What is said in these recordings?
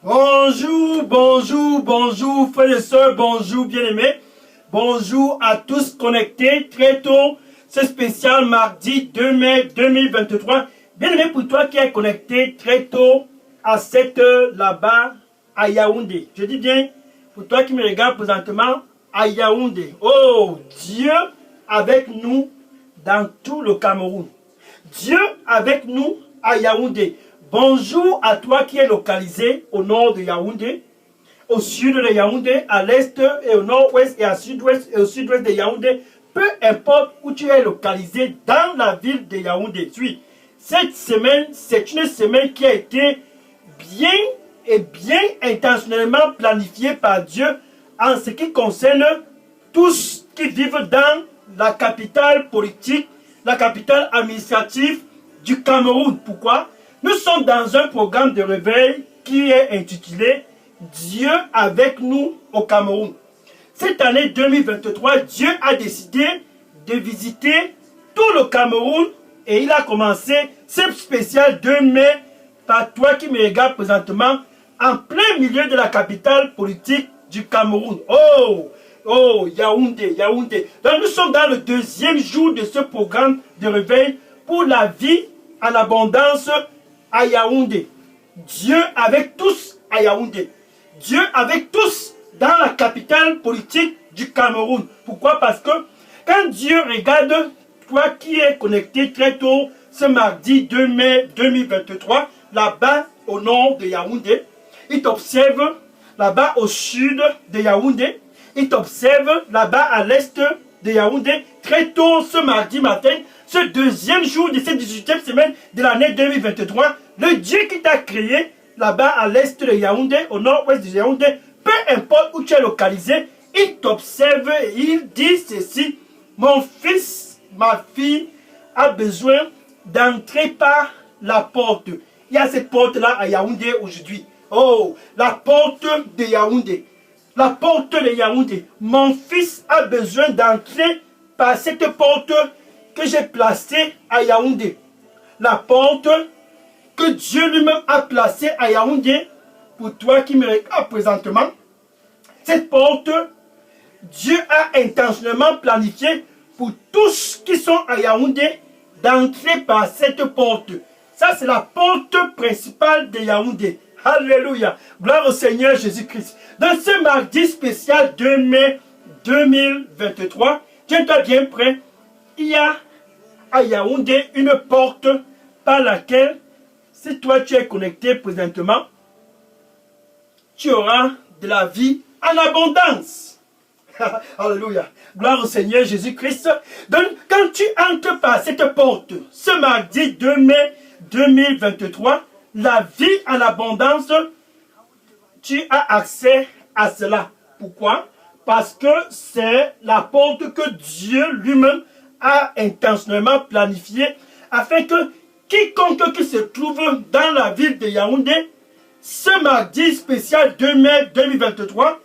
Bonjour, bonjour, bonjour, frères et sœurs, bonjour, bien-aimés. Bonjour à tous connectés très tôt. Ce spécial mardi 2 mai 2023. Bien-aimé, pour toi qui es connecté très tôt à cette heure là-bas à Yaoundé. Je dis bien, pour toi qui me regarde présentement à Yaoundé. Oh, Dieu avec nous dans tout le Cameroun. Dieu avec nous à Yaoundé. Bonjour à toi qui es localisé au nord de Yaoundé, au sud de Yaoundé, à l'est et au nord-ouest et à sud-ouest et au sud-ouest de Yaoundé. Peu importe où tu es localisé dans la ville de Yaoundé. Oui, cette semaine, c'est une semaine qui a été bien intentionnellement planifiée par Dieu en ce qui concerne tous qui vivent dans la capitale politique, la capitale administrative du Cameroun. Pourquoi? Nous sommes dans un programme de réveil qui est intitulé Dieu avec nous au Cameroun. Cette année 2023, Dieu a décidé de visiter tout le Cameroun et il a commencé ce spécial 2 mai par toi qui me regarde présentement en plein milieu de la capitale politique du Cameroun. Oh, Yaoundé, Yaoundé. Donc nous sommes dans le deuxième jour de ce programme de réveil pour la vie en abondance à Yaoundé. Dieu avec tous à Yaoundé. Dieu avec tous dans la capitale politique du Cameroun. Pourquoi? Parce que quand Dieu regarde toi qui es connecté très tôt ce mardi 2 mai 2023, là-bas au nord de Yaoundé, il t'observe là-bas au sud de Yaoundé, il t'observe là-bas à l'est de Yaoundé, très tôt ce mardi matin, ce deuxième jour de cette 18e semaine de l'année 2023, le Dieu qui t'a créé là-bas à l'est de Yaoundé, au nord-ouest de Yaoundé, peu importe où tu es localisé, il t'observe et il dit ceci: mon fils, ma fille a besoin d'entrer par la porte. Il y a cette porte-là à Yaoundé aujourd'hui. Oh, la porte de Yaoundé. La porte de Yaoundé. Mon fils a besoin d'entrer par cette porte que j'ai placée à Yaoundé. La porte que Dieu lui-même a placée à Yaoundé pour toi qui me regarde présentement. Cette porte, Dieu a intentionnellement planifié pour tous qui sont à Yaoundé d'entrer par cette porte. Ça, c'est la porte principale de Yaoundé. Alléluia. Gloire au Seigneur Jésus-Christ. Dans ce mardi spécial 2 mai 2023, tiens-toi bien prêt. Il y a à Yaoundé une porte par laquelle, si toi tu es connecté présentement, tu auras de la vie en abondance. Alléluia. Gloire au Seigneur Jésus-Christ. Donc, quand tu entres par cette porte, ce mardi 2 mai 2023, la vie en abondance, tu as accès à cela. Pourquoi? Parce que c'est la porte que Dieu lui-même a intentionnellement planifiée afin que quiconque qui se trouve dans la ville de Yaoundé, ce mardi spécial 2 mai 2023,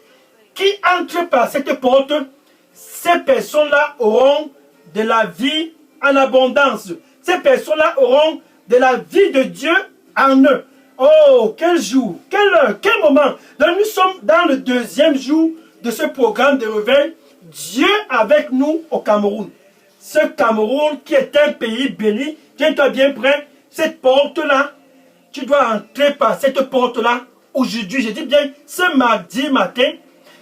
qui entre par cette porte, ces personnes-là auront de la vie en abondance. Ces personnes-là auront de la vie de Dieu en eux. Oh, quel jour, quelle heure, quel moment. Donc nous sommes dans le deuxième jour de ce programme de réveil. Dieu avec nous au Cameroun. Ce Cameroun qui est un pays béni. Tiens-toi bien prêt. Cette porte-là, tu dois entrer par cette porte-là aujourd'hui. Je dis bien ce mardi matin.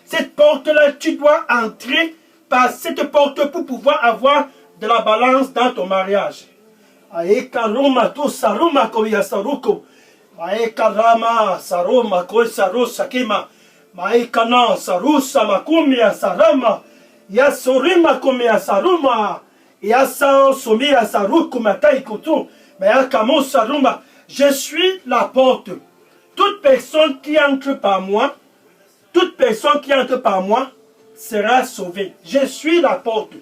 Cette porte-là, tu dois entrer par cette porte pour pouvoir avoir de la balance dans ton mariage. Aekaroma to saruma koya saruko. Aekarama saroma koya saru sakima. Maekana sarusa makumia sarama. Yasorima kumia saruma. Yasa somia saruku matai kutu. Mayakamo saruma. Je suis la porte. Toute personne qui entre par moi, toute personne qui entre par moi sera sauvée. Je suis la porte.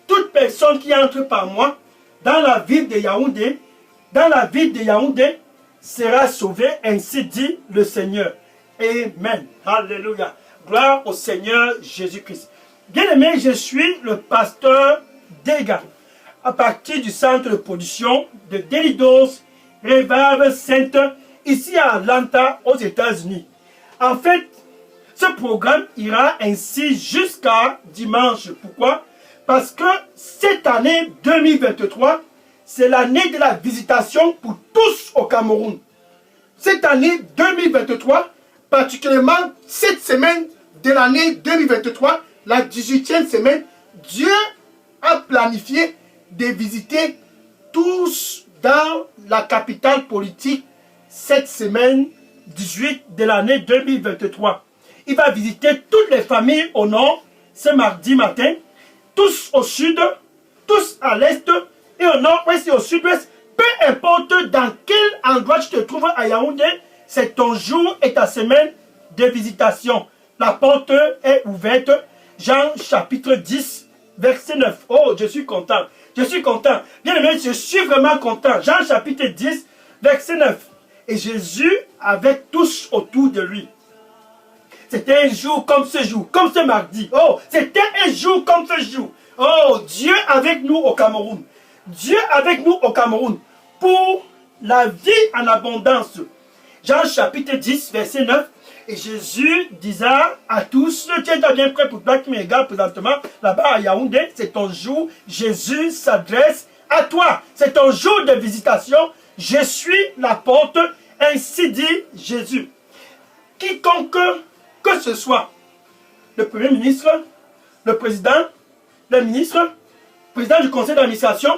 Toute personne qui entre par moi dans la ville de Yaoundé, sera sauvée, ainsi dit le Seigneur. Amen. Alléluia. Gloire au Seigneur Jésus-Christ. Bien-aimé, je suis le pasteur Dega, à partir du centre de production de Delidos Revival Center, ici à Atlanta, aux États-Unis. En fait, ce programme ira ainsi jusqu'à dimanche. Pourquoi? Parce que cette année 2023, c'est l'année de la visitation pour tous au Cameroun. Cette année 2023, particulièrement cette semaine de l'année 2023, la 18e semaine, Dieu a planifié de visiter tous dans la capitale politique cette semaine 18 de l'année 2023. Il va visiter toutes les familles au nord ce mardi matin, tous au sud, tous à l'est et au nord-ouest et au sud-ouest. Peu importe dans quel endroit tu te trouves à Yaoundé, c'est ton jour et ta semaine de visitation. La porte est ouverte. Jean chapitre 10, verset 9. Oh, je suis content. Je suis content. Bien aimé, je suis vraiment content. Jean chapitre 10, verset 9. Et Jésus avec tous autour de lui. C'était un jour comme ce jour, comme ce mardi. Oh, c'était un jour comme ce jour. Oh, Dieu avec nous au Cameroun. Dieu avec nous au Cameroun pour la vie en abondance. Jean chapitre 10, verset 9. Et Jésus disait à tous, tu es bien prêt pour toi qui me regarde présentement là-bas à Yaoundé, c'est ton jour. Jésus s'adresse à toi. C'est ton jour de visitation. Je suis la porte, ainsi dit Jésus. Quiconque que ce soit, le Premier ministre, le président, le ministre, le président du conseil d'administration,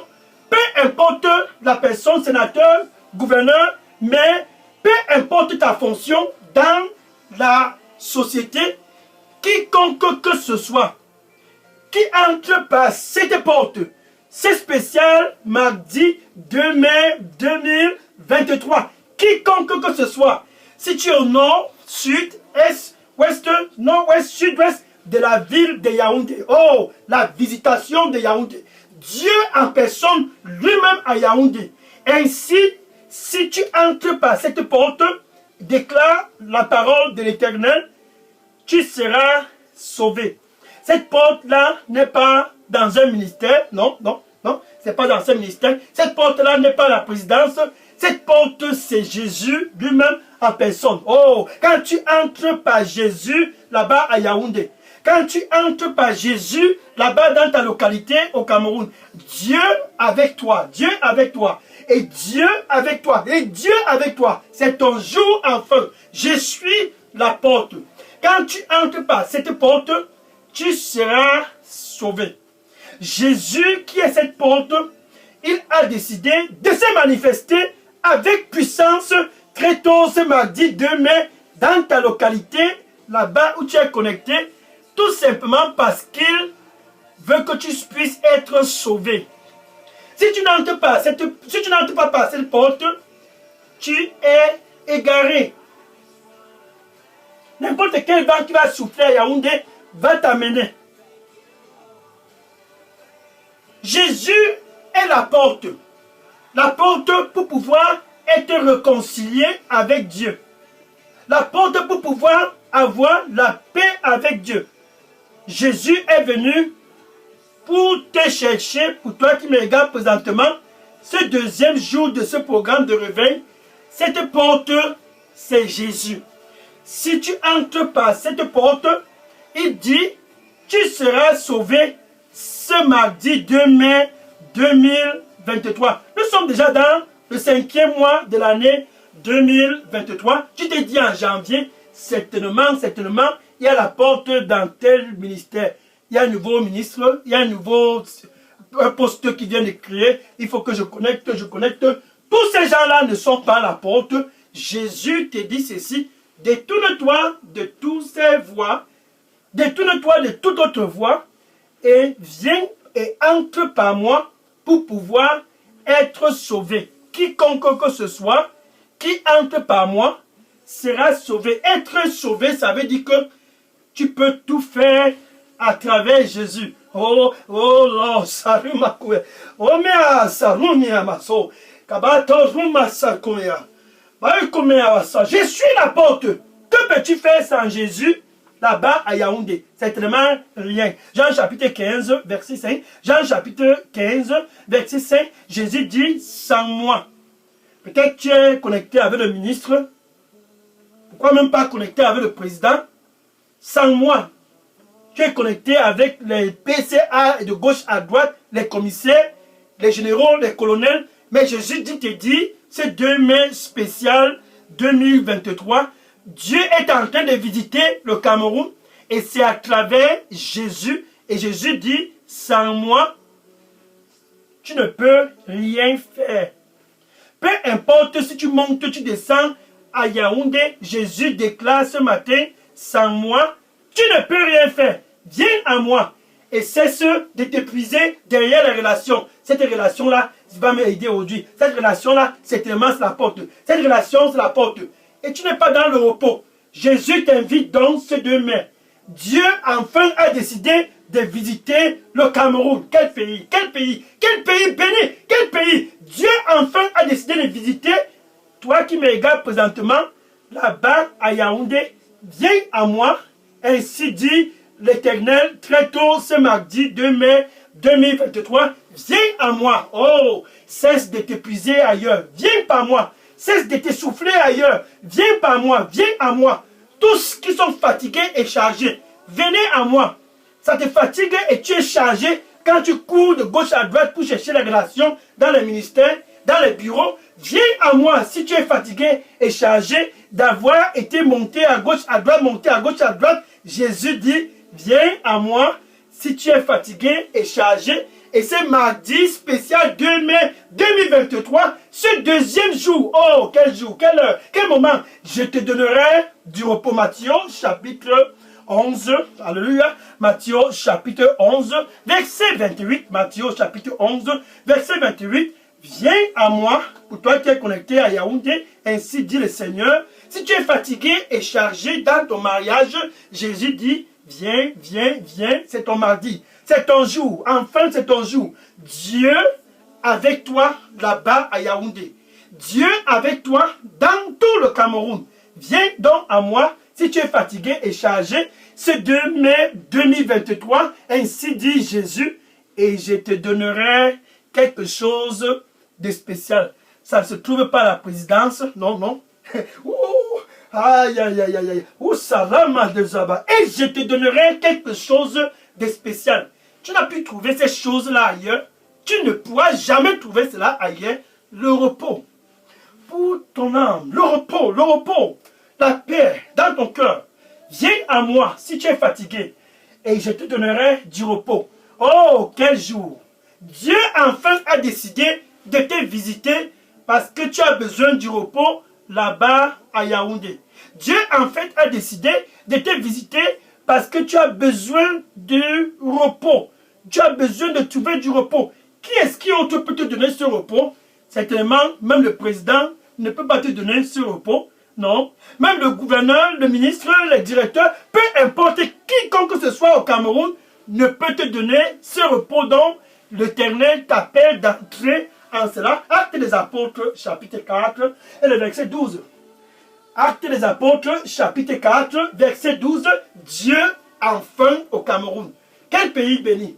peu importe la personne, sénateur, gouverneur, mais peu importe ta fonction dans la société, quiconque que ce soit, qui entre par cette porte, c'est spécial mardi 2 mai 2023. Quiconque que ce soit, si tu es au nord, sud, est, ouest, nord-ouest, sud-ouest de la ville de Yaoundé. Oh, la visitation de Yaoundé. Dieu en personne, lui-même à Yaoundé. Ainsi, si tu entres par cette porte, déclare la parole de l'Éternel, tu seras sauvé. Cette porte-là n'est pas dans un ministère, non, non, non, c'est pas dans un ministère. Cette porte-là n'est pas la présidence. Cette porte, c'est Jésus lui-même en personne. Oh, quand tu entres par Jésus là-bas à Yaoundé, quand tu entres par Jésus là-bas dans ta localité au Cameroun, Dieu avec toi, Dieu avec toi, et Dieu avec toi, et Dieu avec toi, c'est ton jour enfin. Je suis la porte. Quand tu entres par cette porte, tu seras sauvé. Jésus qui est cette porte, il a décidé de se manifester avec puissance très tôt ce mardi 2 mai dans ta localité, là-bas où tu es connecté, tout simplement parce qu'il veut que tu puisses être sauvé. Si tu n'entres pas, par cette porte, tu es égaré. N'importe quel vent qui va souffler à Yaoundé va t'amener. Jésus est la porte. La porte pour pouvoir être réconcilié avec Dieu. La porte pour pouvoir avoir la paix avec Dieu. Jésus est venu pour te chercher, pour toi qui me regardes présentement, ce deuxième jour de ce programme de réveil. Cette porte, c'est Jésus. Si tu entres par cette porte, il dit, tu seras sauvé ce mardi 2 mai 2023. Nous sommes déjà dans le 5e mois de l'année 2023. Tu t'es dit en janvier, certainement, il y a la porte dans tel ministère. Il y a un nouveau ministre, il y a un nouveau poste qui vient de créer. Il faut que je connecte. Tous ces gens-là ne sont pas à la porte. Jésus te dit ceci, détourne-toi de toutes ces voies, détourne-toi de toute autre voie et viens et entre par moi pour pouvoir être sauvé. Quiconque que ce soit qui entre par moi sera sauvé. Être sauvé, ça veut dire que tu peux tout faire à travers Jésus. Oh, salut ma couille. Oh, mais salut ma soeur. Kabato, ma sakoya. Je suis la porte. Que peux-tu faire sans Jésus là-bas à Yaoundé? Certainement rien. Jean chapitre 15, verset 5. Jean chapitre 15, verset 5. Jésus dit, sans moi. Peut-être tu es connecté avec le ministre. Pourquoi même pas connecter avec le président? Sans moi, tu es connecté avec les PCA et de gauche à droite, les commissaires, les généraux, les colonels. Mais Jésus te dit, c'est 2 mai spécial 2023. Dieu est en train de visiter le Cameroun et c'est à travers Jésus. Et Jésus dit, sans moi, tu ne peux rien faire. Peu importe si tu montes, tu descends à Yaoundé, Jésus déclare ce matin, sans moi, tu ne peux rien faire. Viens à moi et cesse de t'épuiser derrière les relations. Cette relation-là va m'aider aujourd'hui. Cette relation-là, c'est tellement la porte. Cette relation, c'est la porte. Et tu n'es pas dans le repos. Jésus t'invite donc ce 2 mai. Dieu enfin a décidé de visiter le Cameroun. Quel pays? Quel pays? Quel pays béni? Quel pays? Dieu enfin a décidé de visiter. Toi qui me regardes présentement, là-bas à Yaoundé, viens à moi. Ainsi dit l'Éternel, très tôt ce mardi 2 mai 2023, viens à moi. Oh, cesse de t'épuiser ailleurs. Viens par moi. Cesse de t'essouffler ailleurs. Viens par moi. Viens à moi. Tous qui sont fatigués et chargés, venez à moi. Ça te fatigue et tu es chargé quand tu cours de gauche à droite pour chercher les relations dans les ministères, dans les bureaux. Viens à moi si tu es fatigué et chargé d'avoir été monté à gauche, à droite, monté à gauche, à droite. Jésus dit, viens à moi si tu es fatigué et chargé. Et c'est mardi spécial 2 mai 2023, ce deuxième jour. Oh, quel jour, quelle heure, quel moment. Je te donnerai du repos. Matthieu chapitre 11, alléluia, Matthieu chapitre 11, verset 28, Matthieu chapitre 11, verset 28, viens à moi, pour toi qui es connecté à Yaoundé, ainsi dit le Seigneur. Si tu es fatigué et chargé dans ton mariage, Jésus dit, viens, viens, viens, c'est ton mardi, c'est ton jour, enfin c'est ton jour. Dieu avec toi là-bas à Yaoundé, Dieu avec toi dans tout le Cameroun. Viens donc à moi, si tu es fatigué et chargé, ce 2 mai 2023, ainsi dit Jésus, et je te donnerai quelque chose de spécial. Ça ne se trouve pas à la présidence, non, non. Ouh, aïe, aïe, aïe, aïe, aïe. Ouh, salama de Zaba. Et je te donnerai quelque chose de spécial. Tu n'as pu trouver ces choses-là ailleurs. Tu ne pourras jamais trouver cela ailleurs. Le repos. Pour ton âme, le repos, la paix dans ton cœur. Viens à moi si tu es fatigué et je te donnerai du repos. Oh, quel jour! Dieu enfin a décidé de te visiter parce que tu as besoin du repos là-bas à Yaoundé. Dieu en fait a décidé de te visiter parce que tu as besoin de repos. Tu as besoin de trouver du repos. Qui est-ce qui autre peut te donner ce repos? Certainement, même le président ne peut pas te donner ce repos. Non. Même le gouverneur, le ministre, le directeur, peu importe quiconque que ce soit au Cameroun, ne peut te donner ce repos dont l'Éternel t'appelle d'entrer en cela. Actes des Apôtres, chapitre 4, et le verset 12. Actes des Apôtres, chapitre 4, verset 12. Dieu enfin au Cameroun. Quel pays béni!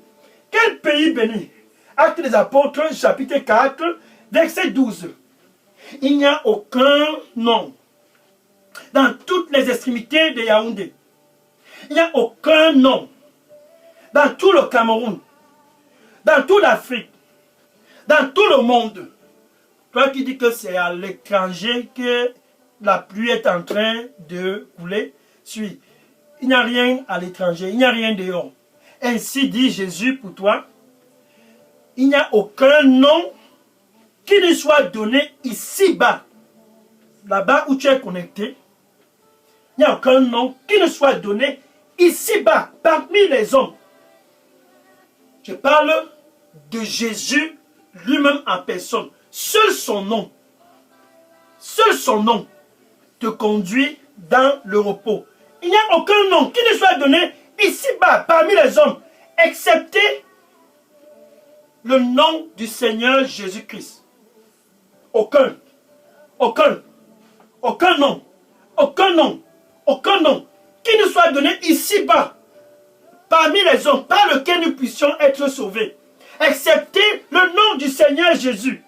Quel pays béni! Actes des Apôtres, chapitre 4, verset 12. Il n'y a aucun nom dans toutes les extrémités de Yaoundé. Il n'y a aucun nom dans tout le Cameroun, dans toute l'Afrique, dans tout le monde. Toi qui dis que c'est à l'étranger que la pluie est en train de couler, suis. Il n'y a rien à l'étranger, il n'y a rien dehors. Ainsi dit Jésus pour toi. Il n'y a aucun nom qui ne soit donné ici-bas, là-bas où tu es connecté. Il n'y a aucun nom qui ne soit donné ici-bas, parmi les hommes. Je parle de Jésus lui-même en personne. Seul son nom te conduit dans le repos. Il n'y a aucun nom qui ne soit donné ici-bas, parmi les hommes, excepté le nom du Seigneur Jésus-Christ. Aucun nom qui ne soit donné ici-bas, parmi les hommes, par lequel nous puissions être sauvés, excepté le nom du Seigneur Jésus.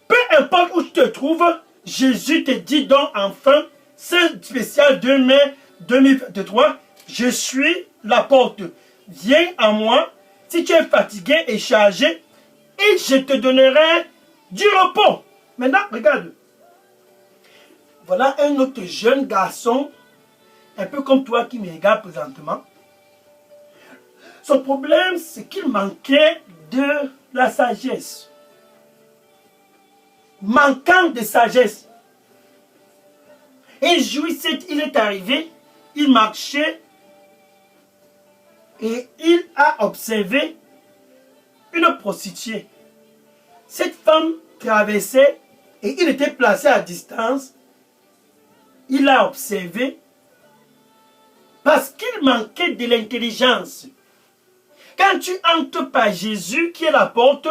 Peu importe où tu te trouves, Jésus te dit donc enfin, ce spécial 2 mai 2023, je suis la porte. Viens à moi si tu es fatigué et chargé et je te donnerai du repos. Maintenant, regarde. Voilà un autre jeune garçon, un peu comme toi qui me regarde présentement. Son problème, c'est qu'il manquait de la sagesse. Manquant de sagesse. Un jour, il est arrivé, il marchait et il a observé une prostituée. Cette femme traversait et il était placé à distance. Il a observé parce qu'il manquait de l'intelligence. Quand tu entres par Jésus qui est la porte,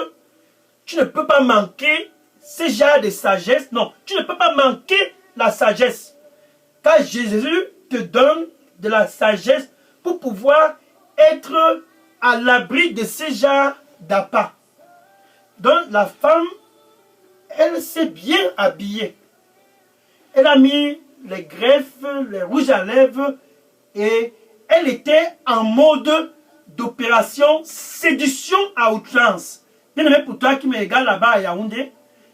tu ne peux pas manquer ce genre de sagesse. Non, tu ne peux pas manquer la sagesse. Car Jésus te donne de la sagesse pour pouvoir être à l'abri de ce genre d'appât. Donc la femme, elle s'est bien habillée. Elle a mis les greffes, les rouges à lèvres et elle était en mode d'opération séduction à outrance. Bien aimé pour toi qui me regarde là-bas à Yaoundé,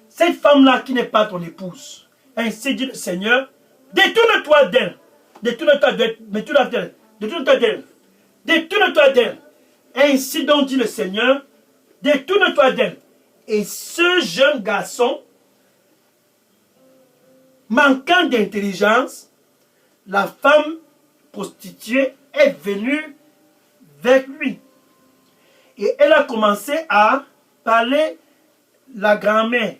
cette femme-là qui n'est pas ton épouse, ainsi dit le Seigneur, détourne-toi d'elle. Détourne-toi d'elle. Détourne-toi d'elle. Détourne-toi d'elle. Détourne-toi d'elle. Ainsi donc dit le Seigneur, détourne-toi d'elle. Et ce jeune garçon, manquant d'intelligence, la femme prostituée est venue vers lui. Et elle a commencé à parler la grammaire,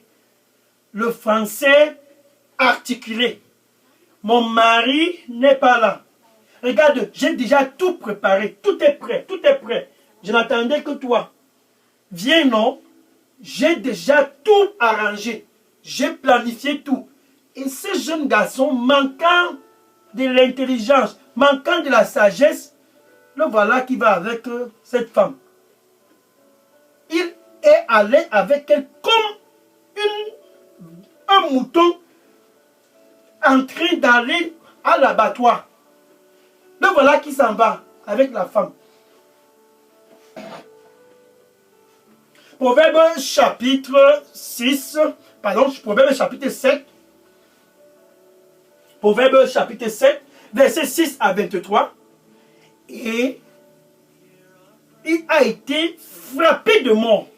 le français articulé. Mon mari n'est pas là. Regarde, j'ai déjà tout préparé. Tout est prêt, tout est prêt. Je n'attendais que toi. Viens, non? J'ai déjà tout arrangé. J'ai planifié tout. Et ce jeune garçon, manquant de l'intelligence, manquant de la sagesse, le voilà qui va avec cette femme. Il est allé avec elle comme un mouton en train d'aller à l'abattoir. Le voilà qui s'en va avec la femme. Proverbe chapitre 6, pardon, Proverbe chapitre 7. Proverbe chapitre 7, versets 6 à 23. Et il a été frappé de mort.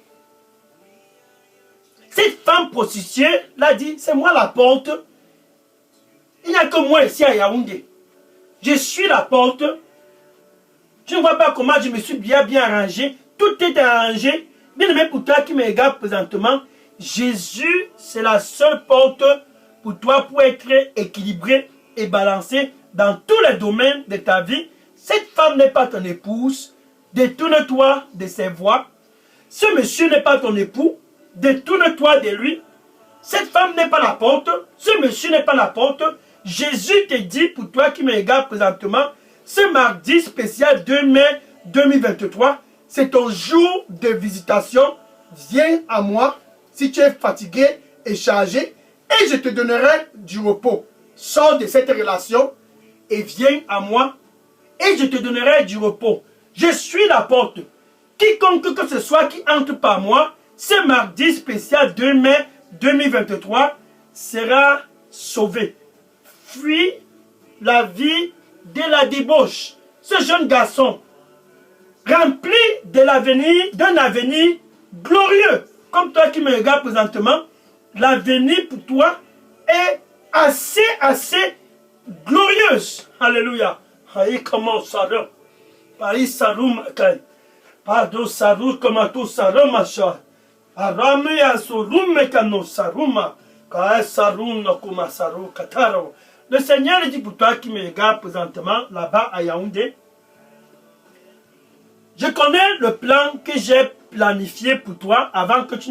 Cette femme prostituée l'a dit, c'est moi la porte. Il n'y a que moi ici à Yaoundé. Je suis la porte. Je ne vois pas comment je me suis bien arrangé. Tout est arrangé. Bien aimé pour toi qui me regarde présentement, Jésus, c'est la seule porte pour toi pour être équilibré et balancé dans tous les domaines de ta vie. Cette femme n'est pas ton épouse. Détourne-toi de ses voies. Ce monsieur n'est pas ton époux. Détourne-toi de lui. Cette femme n'est pas la porte. Ce monsieur n'est pas la porte. Jésus te dit, pour toi qui me regarde présentement, ce mardi spécial 2 mai 2023, c'est ton jour de visitation. Viens à moi si tu es fatigué et chargé et je te donnerai du repos. Sors de cette relation et viens à moi et je te donnerai du repos. Je suis la porte. Quiconque que ce soit qui entre par moi, ce mardi spécial 2 mai 2023 sera sauvé. Fuis la vie de la débauche. Ce jeune garçon, rempli de l'avenir, d'un avenir glorieux, comme toi qui me regardes présentement, l'avenir pour toi est assez glorieuse. Alléluia. Aïe, comment ça va? Paris Sarum, Pardon, Saru, comme tout Sarum, Macha. Arame Asurum, Mekano Saruma. Kae Sarum, Nokuma Saru, Kataro. Le Seigneur dit pour toi qui me regarde présentement là-bas à Yaoundé, je connais le plan que j'ai planifié pour toi avant que tu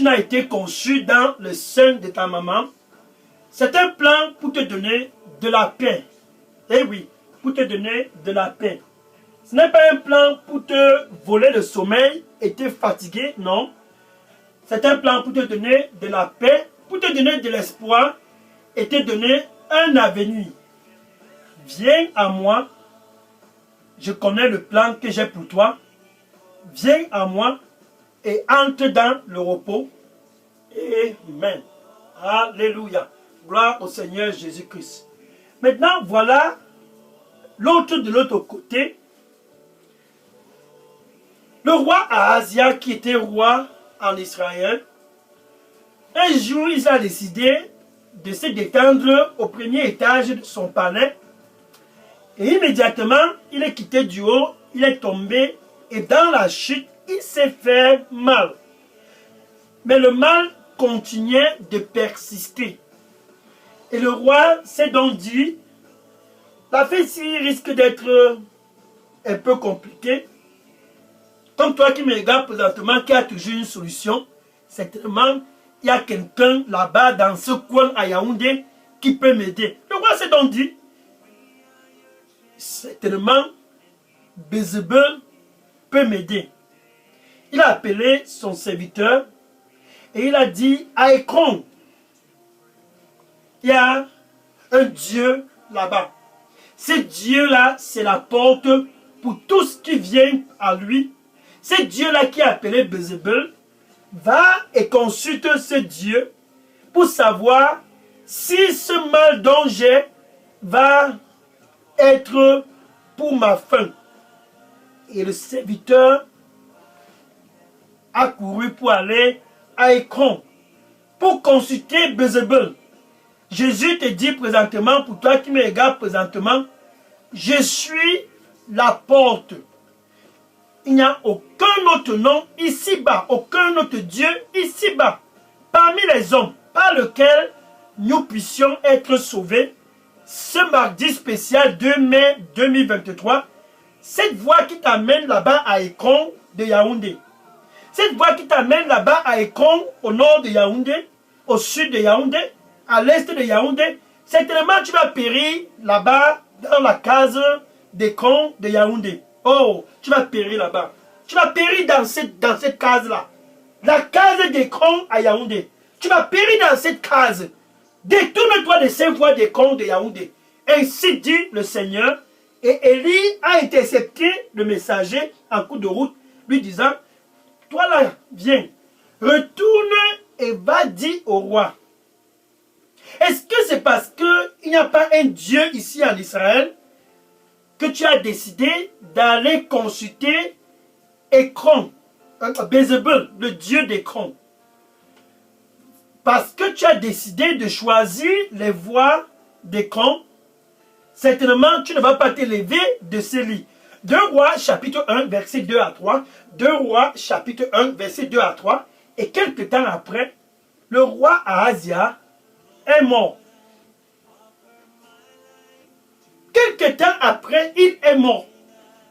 n'as été conçu dans le sein de ta maman. C'est un plan pour te donner de la paix. Eh oui, pour te donner de la paix. Ce n'est pas un plan pour te voler le sommeil et te fatiguer, non. C'est un plan pour te donner de la paix, pour te donner de l'espoir et te donner un avenir. Viens à moi, je connais le plan que j'ai pour toi. Viens à moi et entre dans le repos. Amen. Alléluia. Gloire au Seigneur Jésus-Christ. Maintenant, voilà l'autre de l'autre côté. Le roi Ahazia, qui était roi en Israël, un jour, il a décidé de se détendre au premier étage de son palais. Et immédiatement, il est quitté du haut, il est tombé et dans la chute, il s'est fait mal. Mais le mal continuait de persister. Et le roi s'est donc dit, l'affaire-ci risque d'être un peu compliquée. Comme toi qui me regardes présentement, qui a toujours une solution, certainement, il y a quelqu'un là-bas dans ce coin à Yaoundé qui peut m'aider. Le roi s'est donc dit, certainement, Bézébel peut m'aider. Il a appelé son serviteur et il a dit à Ekron, il y a un Dieu là-bas. Ce Dieu-là, c'est la porte pour tout ce qui vient à lui. Ce Dieu-là qui a appelé Bézébel, va et consulte ce Dieu pour savoir si ce mal dont j'ai va être pour ma fin. Et le serviteur a couru pour aller à Ekron pour consulter Bézébel. Jésus te dit présentement, pour toi qui me regardes présentement, je suis la porte. Il n'y a aucun autre nom ici-bas, aucun autre Dieu ici-bas, parmi les hommes, par lequel nous puissions être sauvés. Ce mardi spécial 2 mai 2023, cette voie qui t'amène là-bas à Ekron de Yaoundé, cette voie qui t'amène là-bas à Ekron au nord de Yaoundé, au sud de Yaoundé, à l'est de Yaoundé, certainement tu vas périr là-bas dans la case d'Ekron de Yaoundé. Oh, tu vas périr là-bas. Tu vas périr dans cette case-là. La case d'Ekron à Yaoundé. Tu vas périr dans cette case. Détourne-toi de ces voies d'Ekron de Yaoundé. Ainsi dit le Seigneur. Et Élie a intercepté le messager en cours de route, lui disant, toi là, viens, retourne et va dire au roi. Est-ce que c'est parce qu'il n'y a pas un Dieu ici en Israël que tu as décidé d'aller consulter Ekron, Bézébel, le Dieu d'Ekron? Parce que tu as décidé de choisir les voies d'Ekron, certainement tu ne vas pas t'élever de ce lit. 2 Rois chapitre 1 verset 2 à 3. 2 Rois chapitre 1 verset 2 à 3. Et quelques temps après, le roi Ahazia est mort. Quelques temps après, il est mort.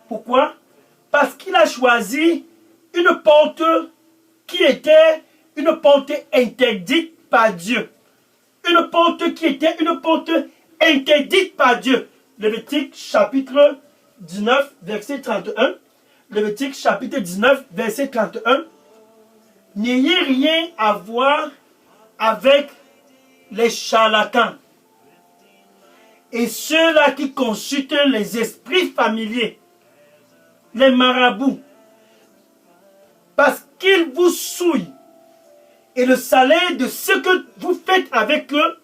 Pourquoi? Parce qu'il a choisi une porte qui était une porte interdite par Dieu. Une porte qui était une porte interdite par Dieu. Lévitique chapitre 19, verset 31. Lévitique chapitre 19, verset 31. N'ayez rien à voir avec les charlatans et ceux-là qui consultent les esprits familiers, les marabouts, parce qu'ils vous souillent. Et le salaire de ce que vous faites avec eux,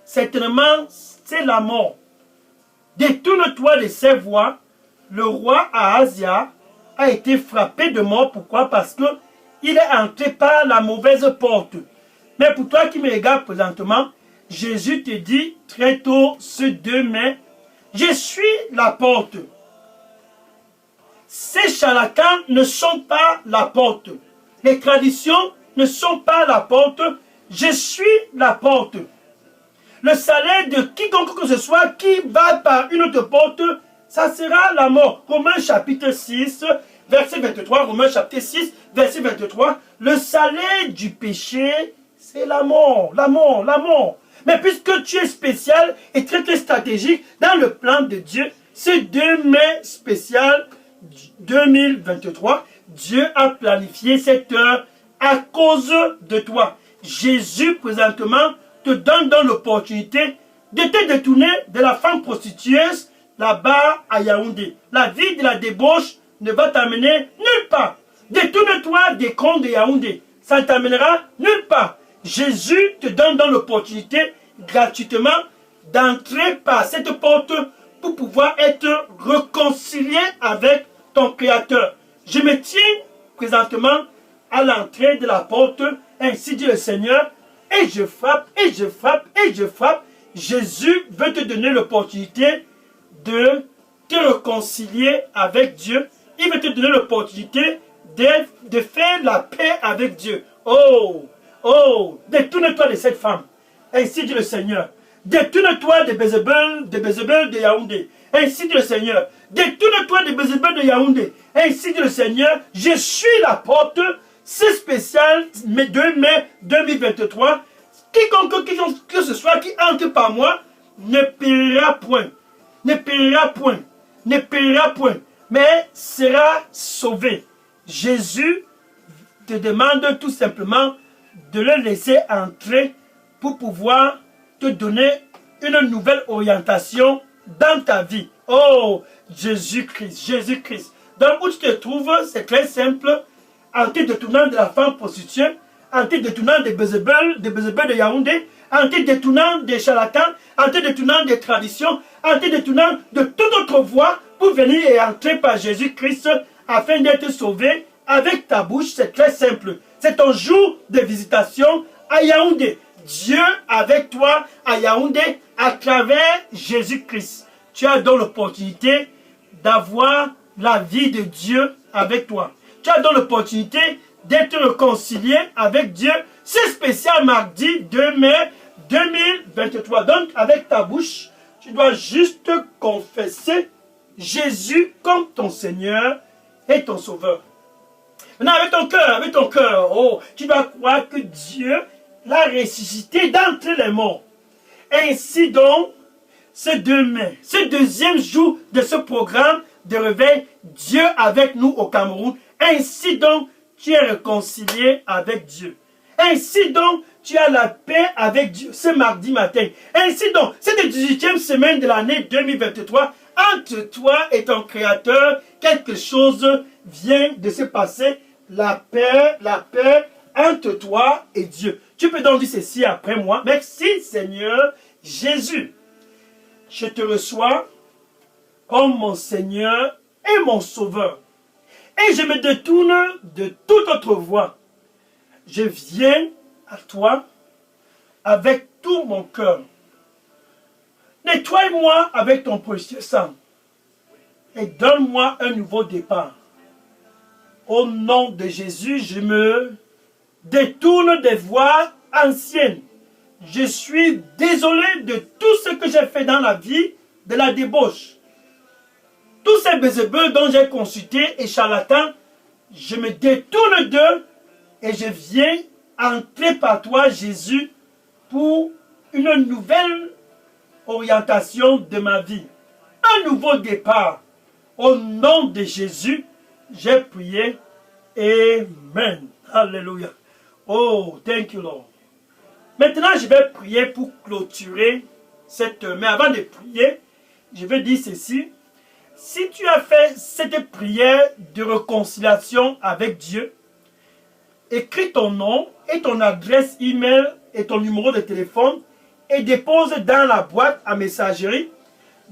certainement, c'est la mort. Détourne-toi de ces voies. Le roi Ahazia a été frappé de mort. Pourquoi? Parce qu'il est entré par la mauvaise porte. Mais pour toi qui me regardes présentement, Jésus te dit très tôt ce 2 mai, je suis la porte. Ces charlatans ne sont pas la porte. Les traditions ne sont pas la porte. Je suis la porte. Le salaire de quiconque que ce soit qui va par une autre porte, ça sera la mort. Romains chapitre 6, verset 23. Romains chapitre 6, verset 23. Le salaire du péché, c'est la mort. La mort, la mort. Mais puisque tu es spécial et très très stratégique dans le plan de Dieu, ce 2 mai spécial 2023, Dieu a planifié cette heure à cause de toi. Jésus présentement te donne l'opportunité de te détourner de la femme prostitueuse là-bas à Yaoundé. La vie de la débauche ne va t'amener nulle part. Détourne-toi des cons de Yaoundé. Ça ne t'amènera nulle part. Jésus te donne dans l'opportunité gratuitement d'entrer par cette porte pour pouvoir être réconcilié avec ton Créateur. Je me tiens présentement à l'entrée de la porte, ainsi dit le Seigneur, et je frappe, et je frappe, et je frappe. Jésus veut te donner l'opportunité de te réconcilier avec Dieu. Il veut te donner l'opportunité de faire la paix avec Dieu. Oh, oh, détourne-toi de cette femme. Ainsi dit le Seigneur. Détourne-toi de Bézébel de Yaoundé. Ainsi dit le Seigneur. Détourne-toi de Bézébel de Yaoundé. Ainsi dit le Seigneur. Je suis la porte. C'est spécial, 2 mai 2023. Quiconque que ce soit qui entre par moi ne périra point. Ne périra point. Ne périra point. Mais sera sauvé. Jésus te demande tout simplement de le laisser entrer pour pouvoir te donner une nouvelle orientation dans ta vie. Oh, Jésus-Christ, Jésus-Christ. Donc où tu te trouves, c'est très simple. En te détournant de la femme prostituée, en te détournant des Bézébel de Yaoundé, en te détournant des charlatans, en te détournant des traditions, en te détournant de toute autre voie pour venir et entrer par Jésus-Christ afin d'être sauvé. Avec ta bouche, c'est très simple. C'est ton jour de visitation à Yaoundé. Dieu avec toi à Yaoundé à travers Jésus-Christ. Tu as donc l'opportunité d'avoir la vie de Dieu avec toi. Tu as donc l'opportunité d'être réconcilié avec Dieu. C'est spécial mardi 2 mai 2023. Donc avec ta bouche, tu dois juste confesser Jésus comme ton Seigneur et ton Sauveur. Maintenant avec ton cœur, oh, tu dois croire que Dieu l'a ressuscité d'entre les morts. Ainsi donc, ce 2 mai, ce deuxième jour de ce programme de réveil, Dieu avec nous au Cameroun. Ainsi donc, tu es réconcilié avec Dieu. Ainsi donc, tu as la paix avec Dieu ce mardi matin. Ainsi donc, cette 18e semaine de l'année 2023, entre toi et ton Créateur, quelque chose vient de se passer. La paix entre toi et Dieu. Tu peux donc dire ceci après moi. Merci Seigneur Jésus. Je te reçois comme mon Seigneur et mon Sauveur. Et je me détourne de toute autre voie. Je viens à toi avec tout mon cœur. Nettoie-moi avec ton précieux sang et donne-moi un nouveau départ. Au nom de Jésus, je me détourne des voies anciennes. Je suis désolé de tout ce que j'ai fait dans la vie de la débauche. Tous ces Bézébel dont j'ai consulté et charlatans, je me détourne d'eux et je viens entrer par toi, Jésus, pour une nouvelle orientation de ma vie. Un nouveau départ. Au nom de Jésus, j'ai prié. Amen. Alléluia. Oh, thank you, Lord. Maintenant, je vais prier pour clôturer cette... Mais avant de prier, je vais dire ceci. Si tu as fait cette prière de réconciliation avec Dieu, écris ton nom et ton adresse email et ton numéro de téléphone et dépose dans la boîte à messagerie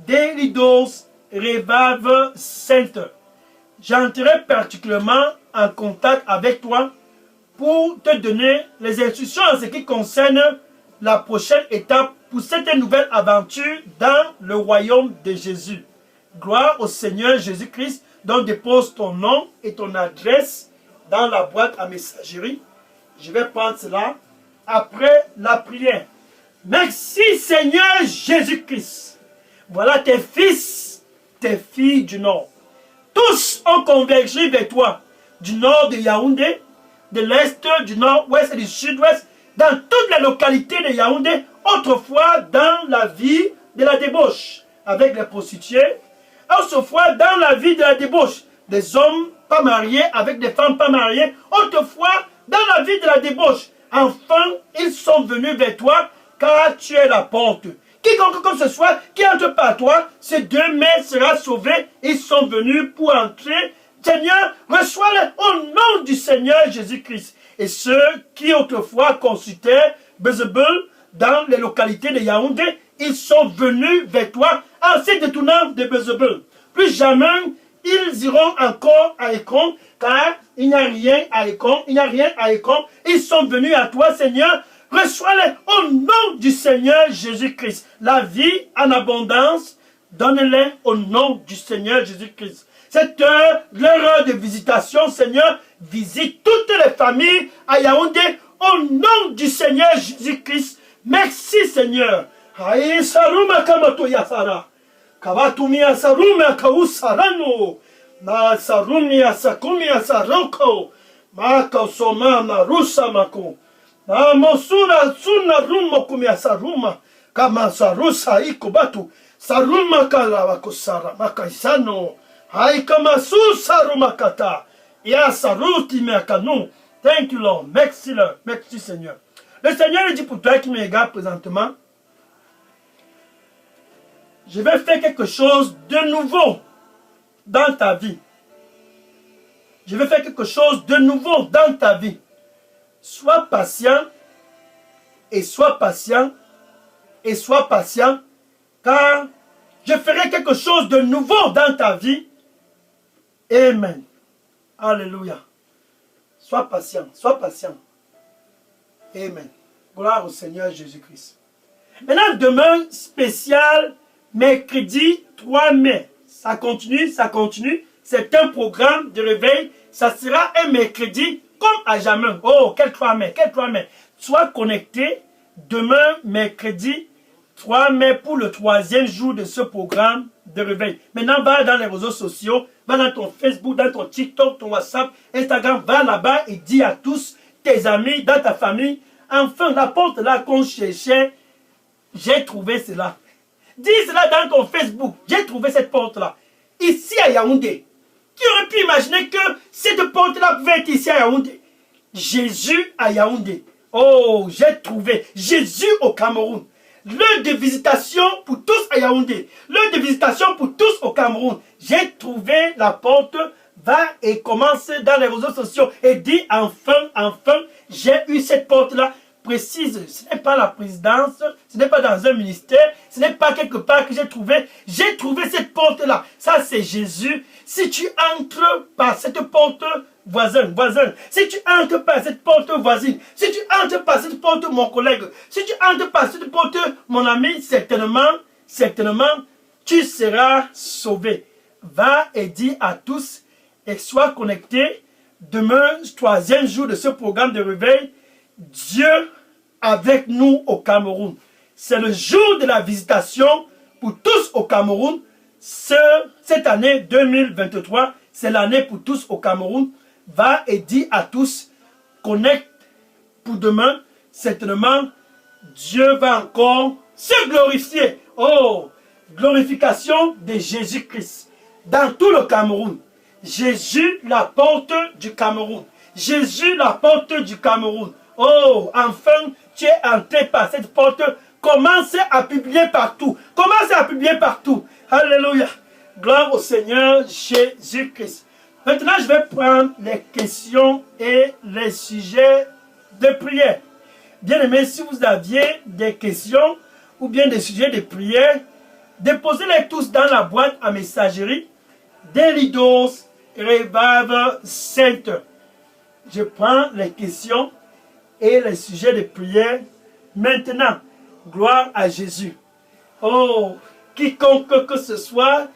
Daily Dose Revival Center. J'entrerai particulièrement en contact avec toi pour te donner les instructions en ce qui concerne la prochaine étape pour cette nouvelle aventure dans le royaume de Jésus. Gloire au Seigneur Jésus-Christ. Donc dépose ton nom et ton adresse dans la boîte à messagerie. Je vais prendre cela après la prière. Merci Seigneur Jésus-Christ. Voilà tes fils, tes filles du Nord. Tous ont convergé vers toi. Du nord de Yaoundé, de l'est, du nord-ouest et du sud-ouest, dans toutes les localités de Yaoundé, autrefois dans la vie de la débauche, avec les prostituées, autrefois dans la vie de la débauche, des hommes pas mariés avec des femmes pas mariées, autrefois dans la vie de la débauche. Enfin, ils sont venus vers toi, car tu es la porte. quiconque que ce soit qui entre par toi, ces 2 mains sera sauvé. Ils sont venus pour entrer. Seigneur, reçois-les au nom du Seigneur Jésus-Christ. Et ceux qui autrefois consultaient Bézébul dans les localités de Yaoundé, ils sont venus vers toi en se détournant de Bézébul. Plus jamais, ils iront encore à Ekron, car il n'y a rien à Ekron, il n'y a rien à Ekron. Ils sont venus à toi, Seigneur. Reçois-les au nom du Seigneur Jésus-Christ. La vie en abondance, donne-les au nom du Seigneur Jésus-Christ. Cette heure, leur heure de visitation, Seigneur, visite toutes les familles à Yaoundé au nom du Seigneur Jésus-Christ. Merci, Seigneur. Aïe, saruma kamato yasara. Kavatumi asaruma kausarano. Ma sarumi asakumi asaroko. Ma kausoma marusa mako. Ma mosura suna rumo kumi asaruma. Kama sarusa ikubatu. Saruma kalavakosara makaisano. Haikamasu sarumakata. Ya saruti meakanu. Thank you, Lord. Merci, Lord. Merci, Seigneur. Le Seigneur dit pour toi qui me regarde présentement, je vais faire quelque chose de nouveau dans ta vie. Je vais faire quelque chose de nouveau dans ta vie. Sois patient et sois patient et sois patient, car je ferai quelque chose de nouveau dans ta vie. Amen. Alléluia. Sois patient, sois patient. Amen. Gloire au Seigneur Jésus-Christ. Maintenant, demain, spécial, mercredi 3 mai. Ça continue, ça continue. C'est un programme de réveil. Ça sera un mercredi comme à jamais. Oh, quel 3 mai, quel 3 mai. Sois connecté demain, mercredi 3 mai pour le 3e jour de ce programme de réveil. Maintenant, va dans les réseaux sociaux, va dans ton Facebook, dans ton TikTok, ton WhatsApp, Instagram, va là-bas et dis à tous tes amis, dans ta famille, enfin, la porte là qu'on cherchait, j'ai trouvé cela. Dis cela dans ton Facebook, j'ai trouvé cette porte-là. Ici à Yaoundé. Qui aurait pu imaginer que cette porte-là pouvait être ici à Yaoundé? Jésus à Yaoundé. Oh, j'ai trouvé Jésus au Cameroun. L'heure de visitation pour tous à Yaoundé. L'heure de visitation pour tous au Cameroun. J'ai trouvé la porte. Va et commence dans les réseaux sociaux et dis enfin, j'ai eu cette porte-là précise. Ce n'est pas la présidence, ce n'est pas dans un ministère, ce n'est pas quelque part que j'ai trouvé. J'ai trouvé cette porte-là. Ça, c'est Jésus. Si tu entres par cette porte voisin, si tu entres par cette porte voisine, si tu entres par cette porte mon collègue, si tu entres par cette porte mon ami, certainement, tu seras sauvé. Va et dis à tous et sois connecté. Demain, 3e jour de ce programme de réveil, Dieu avec nous au Cameroun. C'est le jour de la visitation pour tous au Cameroun. Cette année 2023, c'est l'année pour tous au Cameroun. Va et dis à tous, connecte pour demain. Certainement, Dieu va encore se glorifier. Oh, glorification de Jésus-Christ dans tout le Cameroun. Jésus, la porte du Cameroun. Jésus, la porte du Cameroun. Oh, enfin, tu es entré par cette porte. Commencez à publier partout. Commencez à publier partout. Alléluia. Gloire au Seigneur Jésus-Christ. Maintenant, je vais prendre les questions et les sujets de prière. Bien aimé, si vous aviez des questions ou bien des sujets de prière, déposez-les tous dans la boîte à messagerie d'Elidos Revival Center. Je prends les questions et les sujets de prière maintenant. Gloire à Jésus. Oh, quiconque que ce soit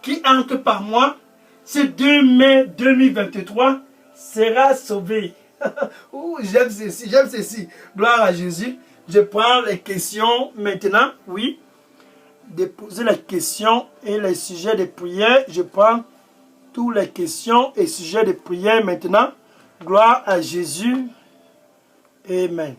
qui entre par moi, ce 2 mai 2023 sera sauvé. J'aime ceci. Gloire à Jésus. Je prends les questions maintenant. Oui. Déposer les questions et les sujets de prière. Je prends toutes les questions et sujets de prière maintenant. Gloire à Jésus. Amen.